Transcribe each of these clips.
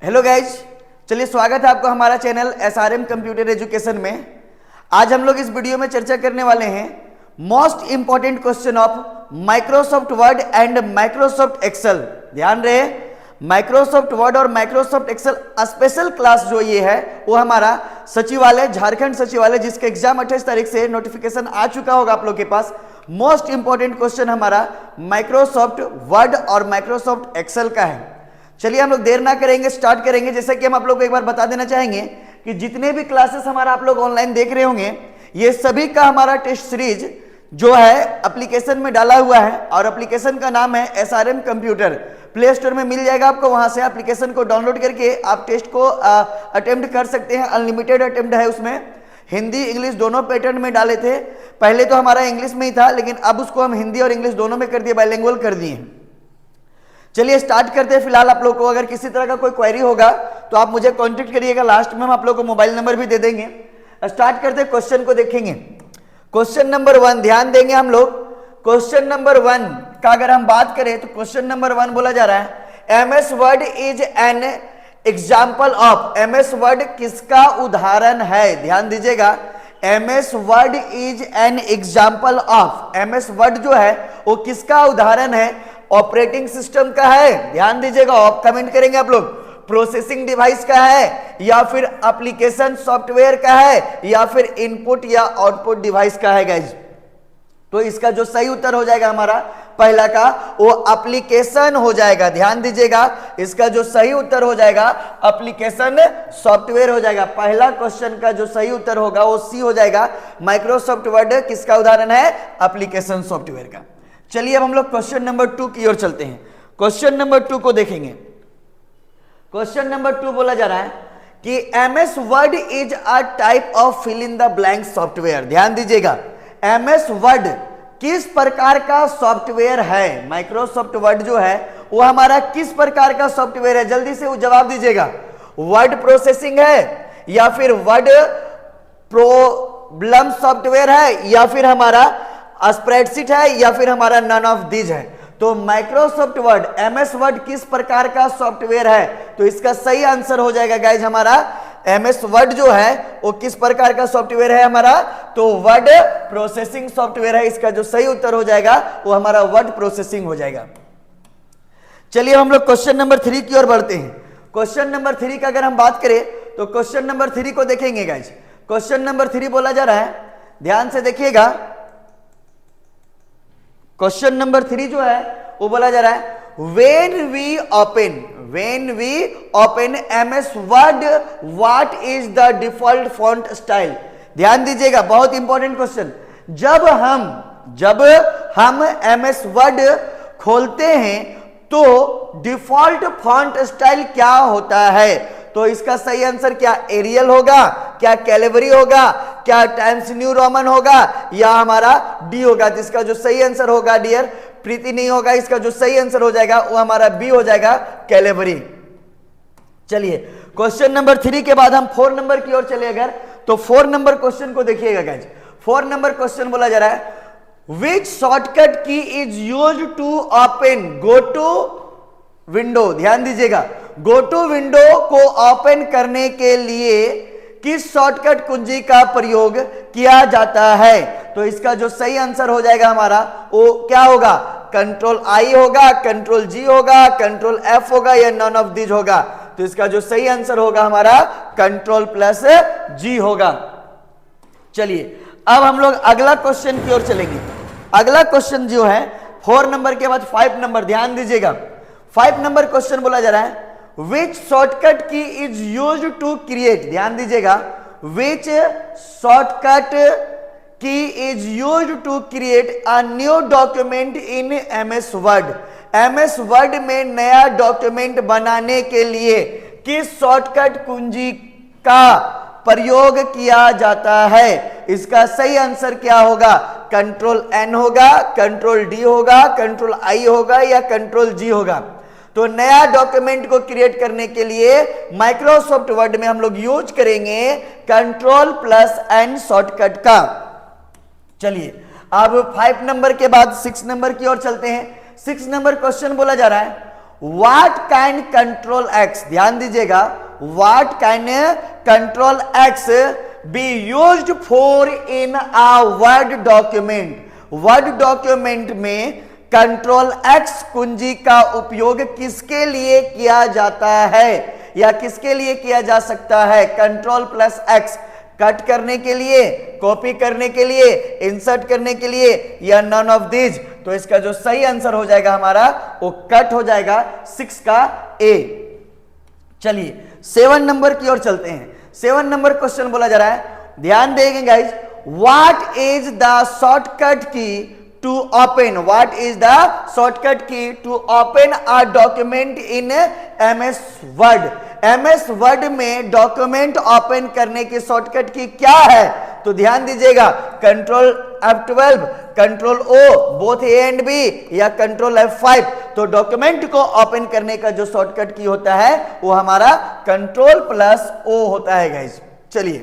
Hello guys, चलिए स्वागत है आपका हमारा चैनल एसआरएम कंप्यूटर एजुकेशन में। आज हम लोग इस वीडियो में चर्चा करने वाले हैं most important question of Microsoft Word and Microsoft Excel. ध्यान रहे, माइक्रोसॉफ्ट वर्ड और माइक्रोसॉफ्ट एक्सेल स्पेशल क्लास जो ये है वो हमारा सचिवालय, झारखंड सचिवालय, जिसका एग्जाम 28 तारीख से नोटिफिकेशन आ चुका होगा आप लोग के पास। मोस्ट इंपॉर्टेंट क्वेश्चन हमारा माइक्रोसॉफ्ट वर्ड और माइक्रोसॉफ्ट एक्सेल का है। चलिए हम लोग देर ना करेंगे, स्टार्ट करेंगे। जैसे कि हम आप लोग को एक बार बता देना चाहेंगे कि जितने भी क्लासेस हमारा आप लोग ऑनलाइन देख रहे होंगे, ये सभी का हमारा टेस्ट सीरीज जो है एप्लीकेशन में डाला हुआ है और एप्लीकेशन का नाम है एसआरएम कंप्यूटर। प्ले स्टोर में मिल जाएगा आपको, वहां से एप्लीकेशन को डाउनलोड करके आप टेस्ट को अटेम्प्ट कर सकते हैं। अनलिमिटेड अटेम्प्ट है, उसमें हिंदी इंग्लिश दोनों पैटर्न में डाले थे। पहले तो हमारा इंग्लिश में ही था, लेकिन अब उसको हम हिंदी और इंग्लिश दोनों में कर दिए, बाइलिंगुअल कर दिए। चलिए स्टार्ट करते हैं। फिलहाल आप लोग को अगर किसी तरह का कोई क्वेरी होगा तो आप मुझे कांटेक्ट करिएगा, लास्ट में हम आप लोग को मोबाइल नंबर भी दे देंगे। स्टार्ट करते हैं, क्वेश्चन को देखेंगे। क्वेश्चन नंबर 1 ध्यान देंगे हम लोग। क्वेश्चन नंबर 1 का अगर हम बात करें तो क्वेश्चन नंबर 1 बोला जा रहा है MS Word is an example of. MS word किसका उदाहरण है? ध्यान दीजिएगा, MS Word is an example of. MS word जो है वो किसका उदाहरण है? ऑपरेटिंग सिस्टम का है। ध्यान दीजिएगा, आप कमेंट करेंगे आप लोग। प्रोसेसिंग डिवाइस का है, या फिर एप्लीकेशन सॉफ्टवेयर का है, या फिर इनपुट या आउटपुट डिवाइस का है गाइज। तो इसका जो सही उत्तर हो जाएगा हमारा पहला का, वो एप्लीकेशन हो जाएगा। ध्यान दीजिएगा, इसका जो सही उत्तर हो जाएगा एप्लीकेशन सॉफ्टवेयर हो जाएगा। पहला क्वेश्चन का जो सही उत्तर होगा वो सी हो जाएगा। माइक्रोसॉफ्ट वर्ड किसका उदाहरण है? एप्लीकेशन सॉफ्टवेयर का। चलिए अब हम लोग क्वेश्चन नंबर 2 की ओर चलते हैं। क्वेश्चन नंबर 2 को देखेंगे। क्वेश्चन नंबर 2 बोला जा रहा है कि MS Word is a type of fill in the blank software. ध्यान दीजिएगा, एमएस वर्ड किस प्रकार का सॉफ्टवेयर है? माइक्रोसॉफ्ट वर्ड जो है वो हमारा किस प्रकार का सॉफ्टवेयर है? जल्दी से वो जवाब दीजिएगा। वर्ड प्रोसेसिंग है, या फिर वर्ड प्रॉब्लम सॉफ्टवेयर है, या फिर हमारा स्प्रेडशीट है, या फिर हमारा नन ऑफ दीज है? तो माइक्रोसॉफ्ट वर्ड, एमएस वर्ड किस प्रकार का सॉफ्टवेयर है? तो इसका सही आंसर हो जाएगा गाइज हमारा एमएस वर्ड जो है वो किस प्रकार का सॉफ्टवेयर है हमारा? तो वर्ड प्रोसेसिंग सॉफ्टवेयर है। इसका जो सही उत्तर हो जाएगा वो हमारा वर्ड प्रोसेसिंग हो जाएगा। चलिए हम लोग क्वेश्चन नंबर 3 की ओर बढ़ते हैं। क्वेश्चन नंबर 3 का अगर हम बात करें तो क्वेश्चन नंबर 3 को देखेंगे गाइज। क्वेश्चन नंबर 3 बोला जा रहा है, ध्यान से देखिएगा। क्वेश्चन नंबर 3 जो है वो बोला जा रहा है when we open MS Word what is the default font style? ध्यान दीजिएगा, बहुत इंपॉर्टेंट क्वेश्चन। जब हम MS Word खोलते हैं तो डिफॉल्ट फॉन्ट स्टाइल क्या होता है? तो इसका सही आंसर क्या एरियल होगा, क्या कैलिबरी होगा, क्या टाइम्स न्यू रोमन होगा, या हमारा डी होगा? जिसका जो सही आंसर होगा डियर प्रीति नहीं होगा। इसका जो सही आंसर हो जाएगा वो हमारा बी हो जाएगा, कैलिबरी। चलिए क्वेश्चन नंबर 3 के बाद हम 4 नंबर की ओर चले अगर, तो 4 नंबर क्वेश्चन को देखिएगा गाइज। 4 नंबर क्वेश्चन बोला जा रहा है which shortcut key is use to open go to window. ध्यान दीजिएगा, गो टू विंडो को ओपन करने के लिए किस शॉर्टकट कुंजी का प्रयोग किया जाता है? तो इसका जो सही आंसर हो जाएगा हमारा वो क्या होगा? कंट्रोल आई होगा, कंट्रोल जी होगा, कंट्रोल एफ होगा, या नन ऑफ दीज होगा? तो इसका जो सही आंसर होगा हमारा कंट्रोल प्लस जी होगा। चलिए अब हम लोग अगला क्वेश्चन की ओर चलेंगे। अगला क्वेश्चन जो है 4 नंबर के बाद 5 नंबर, ध्यान दीजिएगा। 5 नंबर क्वेश्चन बोला जा रहा है which shortcut key is use to create. ध्यान दीजिएगा, which shortcut key is use to create a new document in MS Word. MS Word में नया डॉक्यूमेंट बनाने के लिए किस शॉर्टकट कुंजी का प्रयोग किया जाता है? इसका सही आंसर क्या होगा? कंट्रोल एन होगा, कंट्रोल डी होगा, कंट्रोल आई होगा, या कंट्रोल जी होगा? तो नया डॉक्यूमेंट को क्रिएट करने के लिए माइक्रोसॉफ्ट वर्ड में हम लोग यूज करेंगे कंट्रोल प्लस एन शॉर्टकट का। चलिए अब 5 नंबर के बाद 6 नंबर की ओर चलते हैं। 6 नंबर क्वेश्चन बोला जा रहा है व्हाट कैन कंट्रोल एक्स, ध्यान दीजिएगा, what can control x be used for in a word document. Word document में कंट्रोल एक्स कुंजी का उपयोग किसके लिए किया जाता है या किसके लिए किया जा सकता है? कंट्रोल प्लस एक्स, कट करने के लिए, कॉपी करने के लिए, इंसर्ट करने के लिए, या नन ऑफ दीज। तो इसका जो सही आंसर हो जाएगा हमारा वो कट हो जाएगा 6 का ए। चलिए 7 नंबर की ओर चलते हैं। 7 नंबर क्वेश्चन बोला जा रहा है, ध्यान देंगे guys, what is the shortcut key to open, what is the shortcut key to open a document in MS Word. MS Word में डॉक्यूमेंट ओपन करने की शॉर्टकट की क्या है? तो ध्यान दीजिएगा, control F12, control O, both A and B, या control F5। तो डॉक्यूमेंट को ओपन करने का जो शॉर्टकट की होता है वो हमारा कंट्रोल प्लस O होता है गाइज। चलिए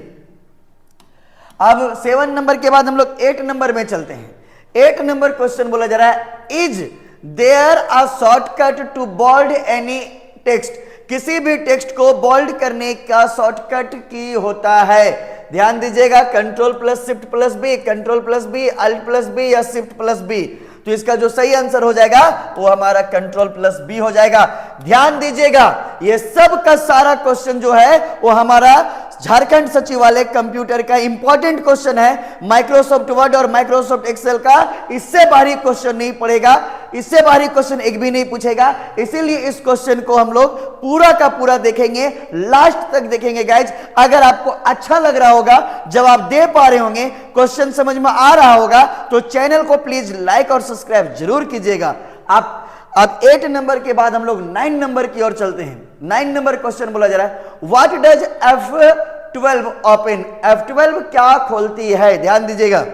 अब 7 नंबर के बाद हम लोग 8 नंबर में चलते हैं। 8 नंबर क्वेश्चन बोला जा रहा है, is there a shortcut to bold any text. किसी भी टेक्स्ट को बोल्ड करने का शॉर्टकट की होता है। ध्यान दीजिएगा, control plus shift plus B, control plus B, alt plus B, या शिफ्ट प्लस बी। तो इसका जो सही आंसर हो जाएगा वो हमारा कंट्रोल प्लस बी हो जाएगा। ध्यान दीजिएगा, ये सब का सारा क्वेश्चन जो है वो हमारा झारखंड सचिवालय कंप्यूटर का इंपॉर्टेंट क्वेश्चन है। माइक्रोसॉफ्ट वर्ड और माइक्रोसॉफ्ट एक्सेल का इससे बाहरी क्वेश्चन नहीं पड़ेगा, इससे बाहरी क्वेश्चन एक भी नहीं पूछेगा। इसीलिए इस क्वेश्चन को हम लोग पूरा का पूरा देखेंगे, लास्ट तक देखेंगे गाइज। अगर आपको अच्छा लग रहा होगा, जवाब दे पा रहे होंगे, क्वेश्चन समझ में आ रहा होगा, तो चैनल को प्लीज लाइक और सब्सक्राइब जरूर कीजिएगा। अब 8 नंबर के बाद हम लोग 9 नंबर की ओर चलते हैं। 9 नंबर क्वेश्चन बोला जा रहा है, what does F12 open. F12 क्या खोलती है? ध्यान दीजिएगा,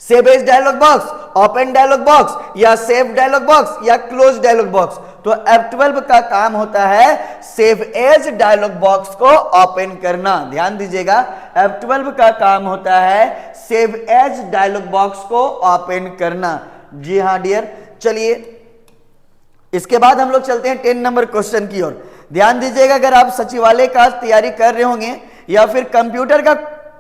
save as dialog box, open dialog box, या सेव डायलॉग बॉक्स, या क्लोज डायलॉग बॉक्स। तो F12 का काम होता है सेव एज डायलॉग बॉक्स को ओपन करना। ध्यान दीजिएगा, F12 का काम होता है सेव एज डायलॉग बॉक्स को ओपन करना। जी हाँ डियर। चलिए इसके बाद हम लोग चलते हैं 10 नंबर क्वेश्चन की ओर। ध्यान दीजिएगा, अगर आप सचिवालय का तैयारी कर रहे होंगे या फिर कंप्यूटर का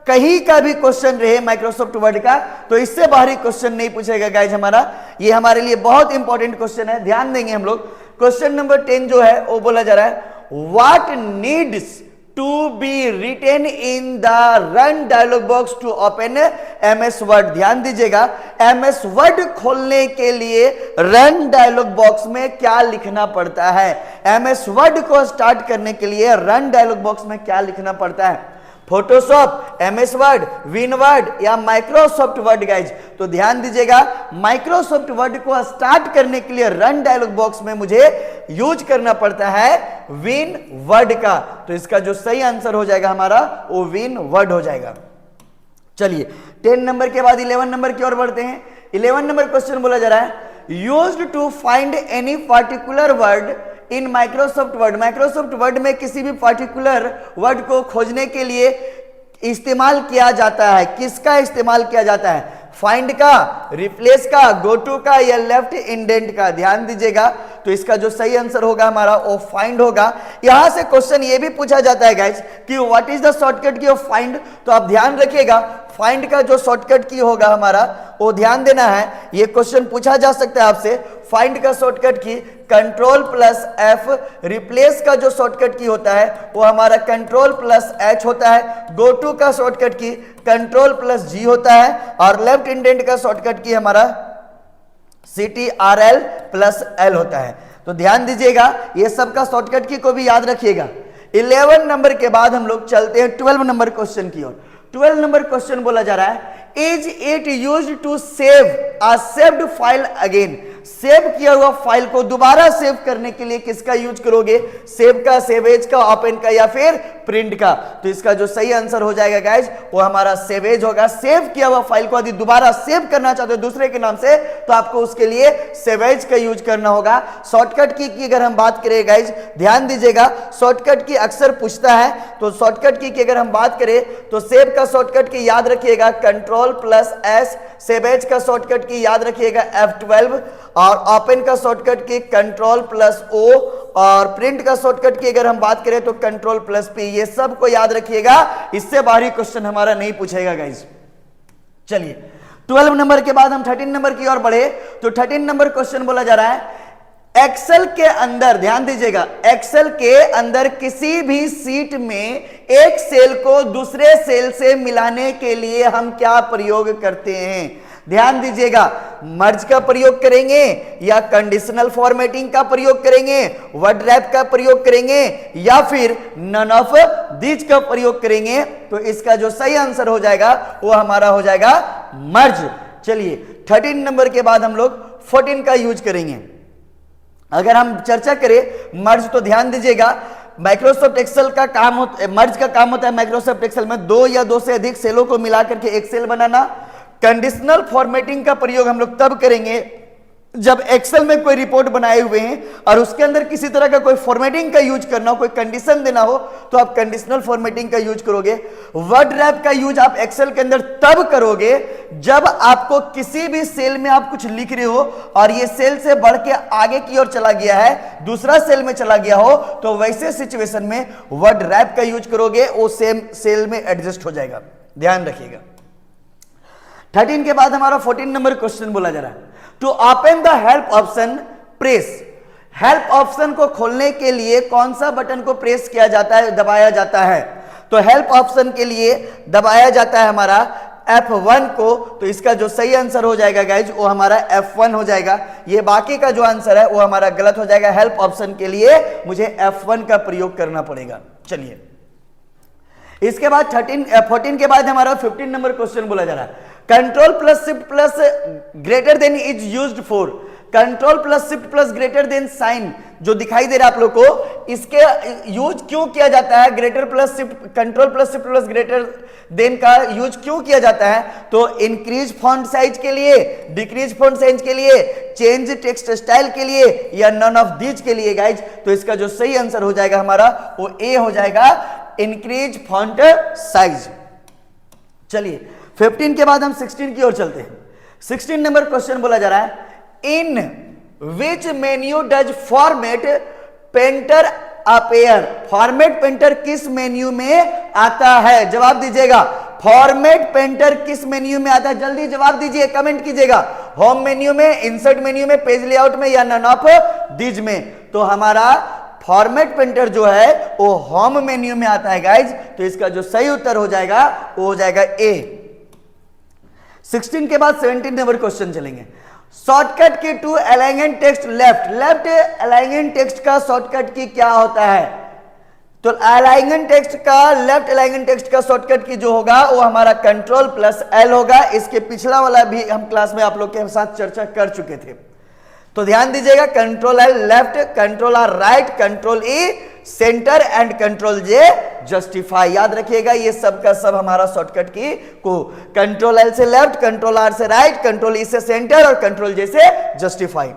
कहीं का भी क्वेश्चन रहे माइक्रोसॉफ्ट वर्ड का, तो इससे बाहरी क्वेश्चन नहीं पूछेगा गाइज हमारा। ये हमारे लिए बहुत इंपॉर्टेंट क्वेश्चन है, ध्यान देंगे हम लोग। क्वेश्चन नंबर 10 जो है वो बोला जा रहा है, what needs to be written in the run dialog box to open MS Word. ध्यान दीजिएगा, एमएस वर्ड खोलने के लिए रन डायलॉग बॉक्स में क्या लिखना पड़ता है? एमएस वर्ड को स्टार्ट करने के लिए रन डायलॉग बॉक्स में क्या लिखना पड़ता है? Photoshop, MS word, win word, या माइक्रोसॉफ्ट वर्ड गाइज। तो ध्यान दीजिएगा, माइक्रोसॉफ्ट वर्ड को स्टार्ट करने के लिए रन डायलॉग बॉक्स में मुझे यूज करना पड़ता है विन वर्ड का। तो इसका जो सही आंसर हो जाएगा हमारा वो विन वर्ड हो जाएगा। चलिए 10 नंबर के बाद 11 नंबर की ओर बढ़ते हैं। 11 नंबर क्वेश्चन बोला जा रहा है, used to find any particular word in Microsoft Word. Microsoft Word में किसी भी पार्टिकुलर वर्ड को खोजने के लिए इस्तेमाल किया जाता है। किसका इस्तेमाल किया जाता है? फाइंड का, रिप्लेस का, गो टू का, या लेफ्ट इंडेंट का। ध्यान दीजिएगा, तो इसका जो सही आंसर होगा हमारा वो फाइंड होगा। यहां से क्वेश्चन ये भी पूछा जाता है गाइज कि what is the shortcut key of find. तो आप ध्यान रखिएगा, फाइंड का जो शॉर्टकट की होगा हमारा वो ध्यान देना है। ये क्वेश्चन पूछा जा सकता है आपसे। फाइंड का शॉर्टकट की कंट्रोल प्लस F, रिप्लेस का जो शॉर्टकट की होता है वो हमारा कंट्रोल प्लस H होता है, गो टू का शॉर्टकट की कंट्रोल प्लस G होता है, और लेफ्ट इंडेंट का शॉर्टकट की हमारा CTRL प्लस L होता है। तो ध्यान दीजिएगा, ये सब का शॉर्टकट की को भी याद रखिएगा। 11 नंबर के बाद हम लोग चलते हैं 12 नंबर क्वेश्चन की ओर। 12 नंबर क्वेश्चन बोला जा रहा है, is it used to save a saved file again. Save किया हुआ फाइल को दोबारा सेव करने के लिए किसका यूज करोगे? सेव का, सेवेज का, ओपन का, या फिर प्रिंट का। तो इसका जो सही आंसर हो जाएगा गाइज वो हमारा सेवेज होगा। सेव किया हुआ फाइल को यदि दोबारा सेव करना चाहते हो दूसरे के नाम से तो आपको उसके लिए सेवेज का यूज करना होगा। शॉर्टकट की अगर हम बात करें गाइज, ध्यान दीजिएगा, शॉर्टकट की अक्सर पूछता है। तो शॉर्टकट की अगर हम बात करें तो सेव का शॉर्टकट की याद रखिएगा कंट्रोल प्लस S, सेवेज का शॉर्टकट की याद रखिएगा F12, और ओपन का शॉर्टकट की कंट्रोल प्लस ओ, और प्रिंट का शॉर्टकट की अगर हम बात करें तो कंट्रोल प्लस पी। ये सब को याद रखिएगा, इससे बाहरी क्वेश्चन हमारा नहीं पूछेगा गाइज। चलिए 12 नंबर के बाद हम 13 नंबर की ओर बढ़े तो 13 नंबर क्वेश्चन बोला जा रहा है एक्सेल के अंदर, ध्यान दीजिएगा, एक्सेल के अंदर किसी भी सीट में एक सेल को दूसरे सेल से मिलाने के लिए हम क्या प्रयोग करते हैं? ध्यान दीजिएगा, मर्ज का प्रयोग करेंगे या कंडीशनल फॉर्मेटिंग का प्रयोग करेंगे, वर्ड रैप का प्रयोग करेंगे या फिर नन ऑफ दीज का प्रयोग करेंगे? तो इसका जो सही आंसर हो जाएगा वो हमारा हो जाएगा मर्ज। चलिए 13 नंबर के बाद हम लोग 14 का यूज करेंगे। अगर हम चर्चा करें मर्ज तो ध्यान दीजिएगा, माइक्रोसॉफ्ट एक्सेल का काम होता है, मर्ज का काम होता है माइक्रोसॉफ्ट एक्सेल में दो या दो से अधिक सेलों को मिलाकर के एक सेल बनाना। कंडीशनल फॉर्मेटिंग का प्रयोग हम लोग तब करेंगे जब एक्सेल में कोई रिपोर्ट बनाए हुए हैं और उसके अंदर किसी तरह का कोई फॉर्मेटिंग का यूज करना हो, कोई कंडीशन देना हो, तो आप कंडीशनल फॉर्मेटिंग का यूज करोगे। वर्ड रैप का यूज आप एक्सेल के अंदर तब करोगे जब आपको किसी भी सेल में आप कुछ लिख रहे हो और ये सेल से बढ़ के आगे की ओर चला गया है, दूसरा सेल में चला गया हो, तो वैसे सिचुएशन में वर्ड रैप का यूज करोगे, वो सेम सेल में एडजस्ट हो जाएगा, ध्यान रखिएगा। 13 के बाद हमारा 14 नंबर क्वेश्चन बोला जा रहा है to open the help option press. Help option को खोलने के लिए कौन सा बटन को प्रेस किया जाता है, दबाया जाता है? तो हेल्प ऑप्शन के लिए दबाया जाता है हमारा F1 को। तो इसका जो सही आंसर हो जाएगा गाइज वो हमारा F1 हो जाएगा। ये बाकी का जो आंसर है वो हमारा गलत हो जाएगा। हेल्प ऑप्शन के लिए मुझे F1 का प्रयोग करना पड़ेगा। चलिए इसके बाद 14 के बाद हमारा 15 नंबर क्वेश्चन बोला जा रहा है control plus shift plus greater than is used for. Control plus shift plus greater than sign जो दिखाई दे रहा है आप लोग को, इसके यूज क्यों किया जाता है? Greater plus shift, control plus shift plus greater then का यूज क्यों किया जाता है? तो इंक्रीज फॉन्ट साइज के लिए, डिक्रीज फॉन्ट साइज के लिए, चेंज टेक्स्ट स्टाइल के लिए या नन ऑफ दीज के लिए गाइज? तो इसका जो सही आंसर हो जाएगा हमारा वो ए हो जाएगा, इंक्रीज फॉन्ट साइज। चलिए 15 के बाद हम 16 की ओर चलते हैं। 16 नंबर क्वेश्चन बोला जा रहा है in which menu does format painter appear. Format painter किस मेन्यू में आता है? जवाब दीजिएगा, फॉर्मेट पेंटर किस मेन्यू में आता है? जल्दी जवाब दीजिए, कमेंट कीजिएगा। होम मेन्यू में, इंसर्ट मेन्यू में, पेज लेआउट में या नन ऑफ दीज में? तो हमारा फॉर्मेट पेंटर जो है वो होम मेन्यू में आता है गाइज। तो इसका जो सही उत्तर हो जाएगा वो हो जाएगा ए। 16 के बाद 17 नंबर क्वेश्चन चलेंगे। Shortcut key to aligning text left. Left aligning text का शॉर्टकट की क्या होता है? तो अलाइनिंग टेक्स्ट का, लेफ्ट अलाइनिंग टेक्स्ट का शॉर्टकट की जो होगा वो हमारा कंट्रोल प्लस एल होगा। इसके पिछला वाला भी हम क्लास में आप लोग के साथ चर्चा कर चुके थे, तो ध्यान दीजिएगा। Control L left, control R right, control E centre and control J justify. याद रखिएगा ये सब का सब हमारा शॉर्टकट की को कंट्रोल एल से लेफ्ट, कंट्रोल आर से राइट, कंट्रोल ई से सेंटर और कंट्रोल जे से जस्टिफाई।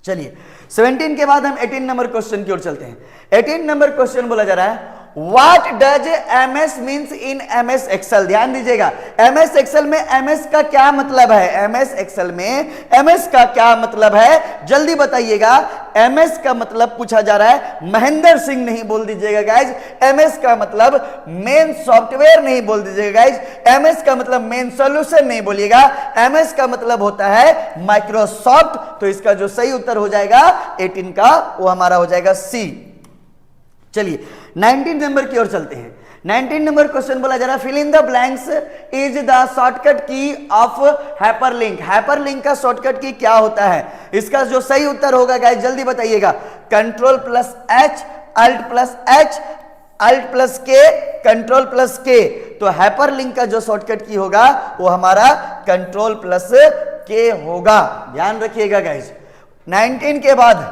चलिए 17 के बाद हम 18 नंबर क्वेश्चन की ओर चलते हैं। 18 नंबर क्वेश्चन बोला जा रहा है What does MS means in MS Excel? ध्यान दीजिएगा, MS Excel में MS का क्या मतलब है? MS Excel में MS का क्या मतलब है? जल्दी बताइएगा। MS का मतलब पूछा जा रहा है, महेंद्र सिंह नहीं बोल दीजिएगा गाइज। MS का मतलब मेन सॉफ्टवेयर नहीं बोल दीजिएगा गाइज। MS का मतलब मेन सॉल्यूशन नहीं बोलिएगा। MS का मतलब होता है माइक्रोसॉफ्ट। तो इसका जो सही उत्तर हो जाएगा 18 का वो हमारा हो जाएगा सी। चलिए 19 नंबर की ओर चलते हैं। 19 नंबर क्वेश्चन बोला जा रहा है fill in the blanks is the shortcut key of hyperlink. Hyperlink का शॉर्टकट की क्या होता है? इसका जो सही उत्तर होगा गाइस जल्दी बताइएगा। Control plus H, alt plus H, alt plus K, control plus K. तो हाइपरलिंक का जो शॉर्टकट की होगा वो हमारा कंट्रोल प्लस के होगा, ध्यान रखिएगा गाइस। 19 के बाद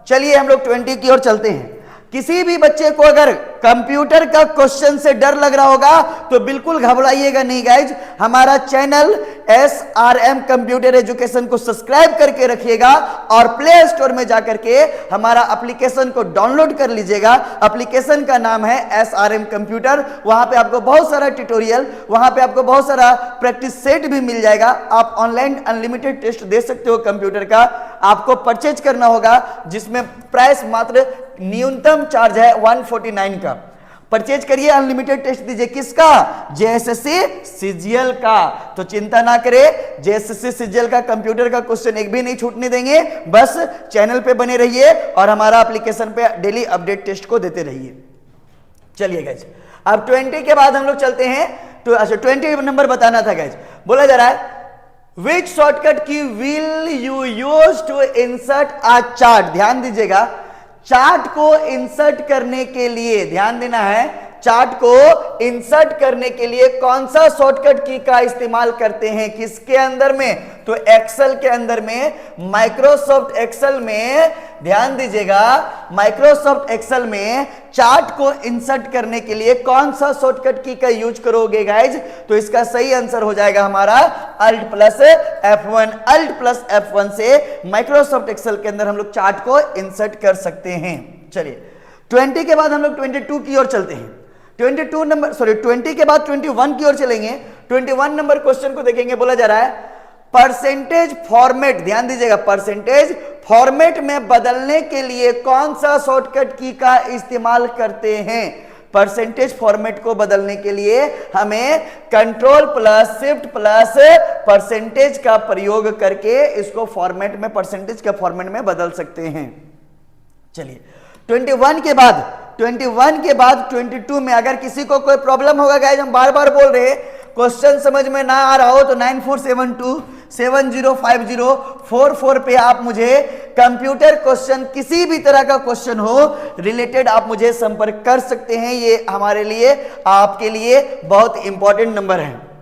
चलिए हम लोग 20 की ओर चलते हैं। किसी भी बच्चे को अगर कंप्यूटर का क्वेश्चन से डर लग रहा होगा तो बिल्कुल घबराइएगा नहीं गाइज। हमारा चैनल SRM कंप्यूटर एजुकेशन को सब्सक्राइब करके रखिएगा और प्ले स्टोर में जाकर के हमारा एप्लीकेशन को डाउनलोड कर लीजिएगा। एप्लीकेशन का नाम है SRM कंप्यूटर। वहां पे आपको बहुत सारा ट्यूटोरियल, वहां पे आपको बहुत सारा प्रैक्टिस सेट भी मिल जाएगा। आप आप ऑनलाइन अनलिमिटेड टेस्ट दे सकते हो कंप्यूटर का। आपको परचेज करना होगा, जिसमें प्राइस मात्र न्यूनतम चार्ज है 149 का। परचेज करिए, अनलिमिटेड टेस्ट दीजिए। किसका? जेएसएससी सीजीएल का। तो चिंता ना करें, जेएसएससी सीजीएल का कंप्यूटर का क्वेश्चन एक भी नहीं छूटने देंगे। बस चैनल पे बने रहिए और हमारा एप्लीकेशन पे डेली अपडेट टेस्ट को देते रहिए। चलिए गाइज, अब 20 के बाद हम लोग चलते हैं तो अच्छा 20 नंबर बताना था गाइज। बोला जा रहा है which shortcut key will you use to insert a chart. ध्यान दीजिएगा, चार्ट को इंसर्ट करने के लिए ध्यान देना है, चार्ट को इंसर्ट करने के लिए कौन सा शॉर्टकट की का इस्तेमाल करते हैं? किसके अंदर में? तो एक्सेल के अंदर में, माइक्रोसॉफ्ट एक्सेल में। ध्यान दीजिएगा, माइक्रोसॉफ्ट एक्सेल में चार्ट को इंसर्ट करने के लिए कौन सा शॉर्टकट की का यूज करोगे गाइज? तो इसका सही आंसर हो जाएगा हमारा Alt plus F1। Alt plus F1 से माइक्रोसॉफ्ट एक्सेल के अंदर हम लोग चार्ट को इंसर्ट कर सकते हैं। चलिए 20 के बाद हम लोग 22 की ओर चलते हैं। 20 के बाद 21 की ओर चलेंगे। 21 नंबर क्वेश्चन को देखेंगे। बोला जा रहा है परसेंटेज फॉर्मेट, ध्यान दीजिएगा, परसेंटेज फॉर्मेट में बदलने के लिए कौन सा शॉर्टकट की का इस्तेमाल करते हैं? परसेंटेज फॉर्मेट को बदलने के लिए हमें control plus shift plus percentage का प्रयोग करके इसको फॉर्मेट में, परसेंटेज के फॉर्मेट में बदल सकते हैं। चलिए 21 के बाद 22 में अगर किसी को कोई प्रॉब्लम होगा गाइस, हम बार बार बोल रहे हैं, क्वेश्चन समझ में ना आ रहा हो तो 9472705044 पे आप मुझे कंप्यूटर क्वेश्चन, किसी भी तरह का क्वेश्चन हो रिलेटेड, आप मुझे संपर्क कर सकते हैं। ये हमारे लिए, आपके लिए बहुत इंपॉर्टेंट नंबर है।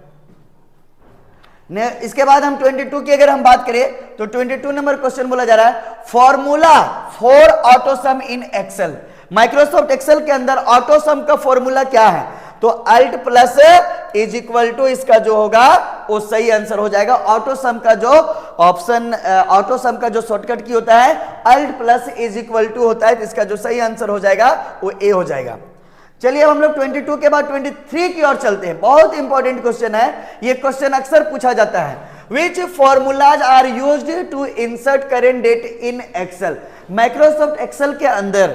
इसके बाद हम 22 की अगर हम बात करें तो 22 नंबर क्वेश्चन बोला जा रहा है formula for autosum in Excel. Microsoft Excel के अंदर ऑटोसम का फॉर्मूला क्या है? तो alt plus is equal to, इसका जो होगा वो सही आंसर हो जाएगा। ऑटोसम का जो ऑप्शन, ऑटोसम का जो शॉर्टकट की होता है alt plus is equal to होता है, तो इसका जो सही आंसर हो जाएगा वो ए हो जाएगा। चलिए अब हम लोग 22 के बाद 23 की ओर चलते हैं। बहुत इंपॉर्टेंट क्वेश्चन है ये, क्वेश्चन अक्सर पूछा जाता है। Which formulas are used to insert current date in Excel. Microsoft Excel के अंदर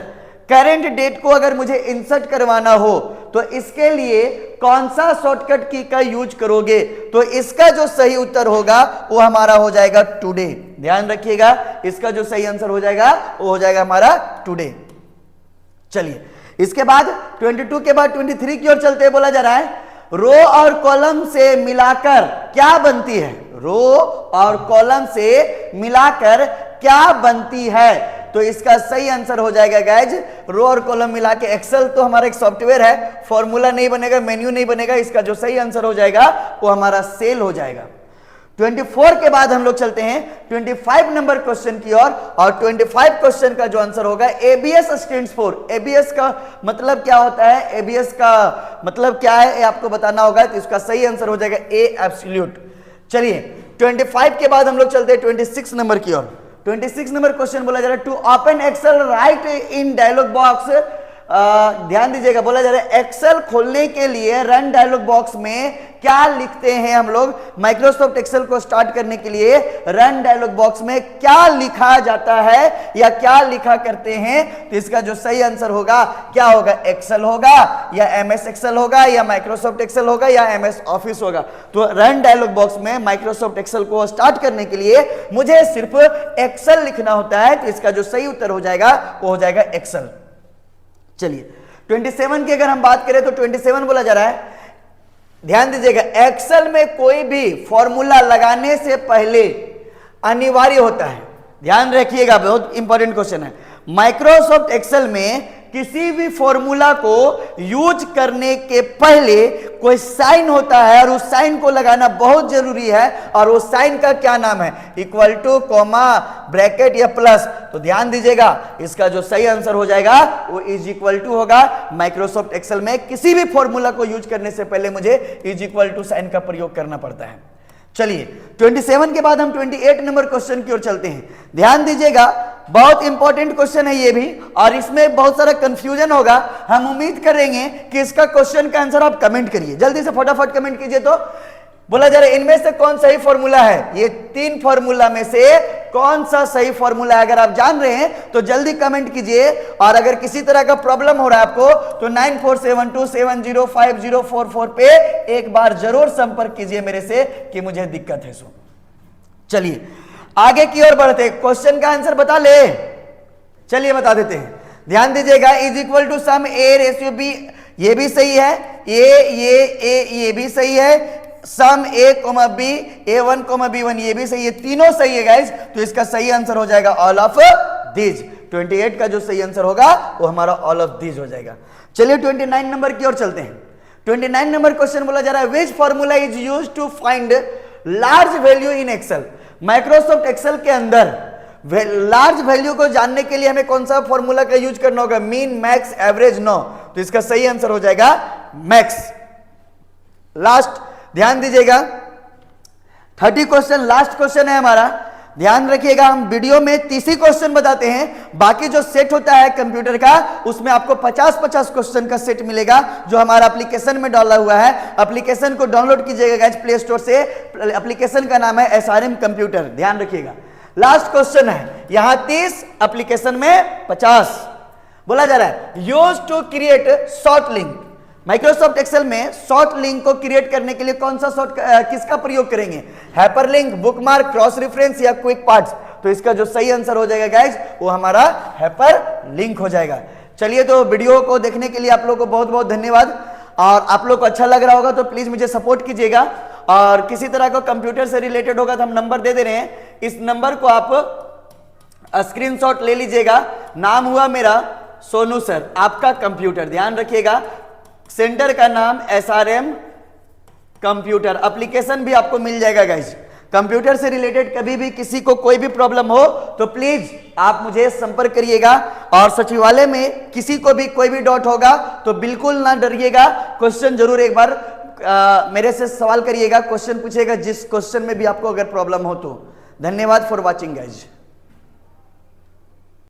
करेंट डेट को अगर मुझे इंसर्ट करवाना हो तो इसके लिए कौन सा शॉर्टकट की का यूज करोगे? तो इसका जो सही उत्तर होगा वो हमारा हो जाएगा टुडे। ध्यान रखिएगा, इसका जो सही आंसर हो जाएगा वो हो जाएगा हमारा टुडे। चलिए इसके बाद 22 के बाद 23 की ओर चलते हैं। बोला जा रहा है रो और कॉलम से मिलाकर क्या बनती है? रो और कॉलम से मिलाकर क्या बनती है? तो इसका सही आंसर हो जाएगा गाइज रो और कॉलम मिला के। एक्सेल तो हमारा एक सॉफ्टवेयर है, फॉर्मूला नहीं बनेगा, मेन्यू नहीं बनेगा। इसका जो सही आंसर हो जाएगा वो हमारा सेल हो जाएगा। 24 के बाद हम लोग चलते हैं 25 नंबर क्वेश्चन की ओर, और 25 क्वेश्चन का जो आंसर होगा एबीएस स्टैंड्स फॉर। एबीएस का मतलब क्या होता है? एबीएस का मतलब क्या है ये आपको बताना होगा, तो इसका सही आंसर हो जाएगा ए एब्सोल्यूट। चलिए 25 के बाद हम लोग चलते हैं 26 नंबर की ओर। 26 नंबर क्वेश्चन बोला जा रहा है to open Excel write in dialog box. ध्यान दीजिएगा, बोला जा रहा है एक्सेल खोलने के लिए रन डायलॉग बॉक्स में क्या लिखते हैं हम लोग? माइक्रोसॉफ्ट एक्सेल को स्टार्ट करने के लिए रन डायलॉग बॉक्स में क्या लिखा जाता है या क्या लिखा करते हैं? तो इसका जो सही आंसर होगा क्या होगा? एक्सेल होगा या एमएस एक्सेल होगा या माइक्रोसॉफ्ट एक्सेल होगा या एमएस ऑफिस होगा। तो रन डायलॉग बॉक्स में माइक्रोसॉफ्ट एक्सेल को स्टार्ट करने के लिए मुझे सिर्फ एक्सेल लिखना होता है, तो इसका जो सही उत्तर हो जाएगा वो हो जाएगा एक्सेल। चलिए 27 की अगर हम बात करें तो 27 बोला जा रहा है, ध्यान दीजिएगा, एक्सेल में कोई भी फॉर्मूला लगाने से पहले अनिवार्य होता है। ध्यान रखिएगा, बहुत इंपॉर्टेंट क्वेश्चन है। माइक्रोसॉफ्ट एक्सेल में किसी भी फॉर्मूला को यूज करने के पहले कोई साइन होता है और उस साइन को लगाना बहुत जरूरी है, और उस साइन का क्या नाम है? इक्वल टू, कॉमा, ब्रैकेट या प्लस। तो ध्यान दीजिएगा, इसका जो सही आंसर हो जाएगा वो इज इक्वल टू होगा। माइक्रोसॉफ्ट एक्सेल में किसी भी फॉर्मूला को यूज करने से पहले मुझे इज इक्वल टू साइन का प्रयोग करना पड़ता है। चलिए 27 के बाद हम 28 नंबर क्वेश्चन की ओर चलते हैं। ध्यान दीजिएगा, बहुत इंपॉर्टेंट क्वेश्चन है ये भी, और इसमें बहुत सारा कंफ्यूजन होगा। हम उम्मीद करेंगे कि इसका क्वेश्चन का आंसर आप कमेंट करिए, जल्दी से फटाफट कमेंट कीजिए। तो बोला जा रहा है इनमें से कौन सही फॉर्मूला है, ये 3 फॉर्मूला में से कौन सा सही फॉर्मूला है? अगर आप जान रहे हैं तो जल्दी कमेंट कीजिए, और अगर किसी तरह का प्रॉब्लम हो रहा है आपको तो 9472705044 पे एक बार जरूर संपर्क कीजिए मेरे से कि मुझे दिक्कत है। सो चलिए आगे की ओर बढ़ते हैं, क्वेश्चन का आंसर बता ले, चलिए बता देते हैं, ध्यान दीजिएगा। Is equal to sum A ratio B, ये भी सही है, ये भी सही है, sum A comma B, A1 comma B1 ये भी सही है, तीनों सही है गाइस, तो इसका सही आंसर हो जाएगा ऑल ऑफ दीज। 28 का जो सही आंसर होगा वो हमारा ऑल ऑफ दीज हो जाएगा। चलिए 29 नंबर की ओर चलते हैं। 29 नंबर क्वेश्चन बोला जा रहा है which formula is used to find large value in Excel. Microsoft Excel के अंदर लार्ज वैल्यू को जानने के लिए हमें कौन सा फॉर्मूला का यूज करना होगा? मीन, मैक्स, एवरेज, नो, तो इसका सही आंसर हो जाएगा मैक्स। लास्ट ध्यान दीजिएगा, 30 क्वेश्चन लास्ट क्वेश्चन है हमारा, ध्यान रखिएगा। हम वीडियो में 30 ही क्वेश्चन बताते हैं, बाकी जो सेट होता है कंप्यूटर का उसमें आपको 50-50 क्वेश्चन का सेट मिलेगा जो हमारा एप्लीकेशन में डाला हुआ है। एप्लीकेशन को डाउनलोड कीजिएगा गाइस प्ले स्टोर से, एप्लीकेशन का नाम है SRM कंप्यूटर, ध्यान रखिएगा। लास्ट क्वेश्चन है यहां 30, एप्लीकेशन में 50। बोला जा रहा है use to create short link. Microsoft Excel में शॉर्ट लिंक को क्रिएट करने के लिए कौन सा शॉर्ट किसका प्रयोग करेंगे? हाइपरलिंक, बुकमार्क, क्रॉस रेफरेंस या क्विक पार्ट्स? तो इसका जो सही आंसर हो जाएगा गाइस वो हमारा हाइपर लिंक हो जाएगा। चलिए तो वीडियो को देखने के लिए आप लोगों को बहुत बहुत धन्यवाद, और आप लोग को अच्छा लग रहा होगा तो प्लीज मुझे सपोर्ट कीजिएगा, और किसी तरह का कंप्यूटर से रिलेटेड होगा तो हम नंबर दे दे रहे हैं, इस नंबर को आप स्क्रीनशॉट ले लीजिएगा। नाम हुआ मेरा सोनू सर, आपका कंप्यूटर, ध्यान रखिएगा। सेंटर का नाम SRM कंप्यूटर, एप्लीकेशन भी आपको मिल जाएगा गाइस। कंप्यूटर से रिलेटेड कभी भी किसी को कोई भी प्रॉब्लम हो तो प्लीज आप मुझे संपर्क करिएगा, और सचिवालय में किसी को भी कोई भी डाउट होगा तो बिल्कुल ना डरिएगा, क्वेश्चन जरूर एक बार मेरे से सवाल करिएगा, क्वेश्चन पूछिएगा जिस क्वेश्चन में भी आपको अगर प्रॉब्लम हो तो। धन्यवाद फॉर वॉचिंग गाइज।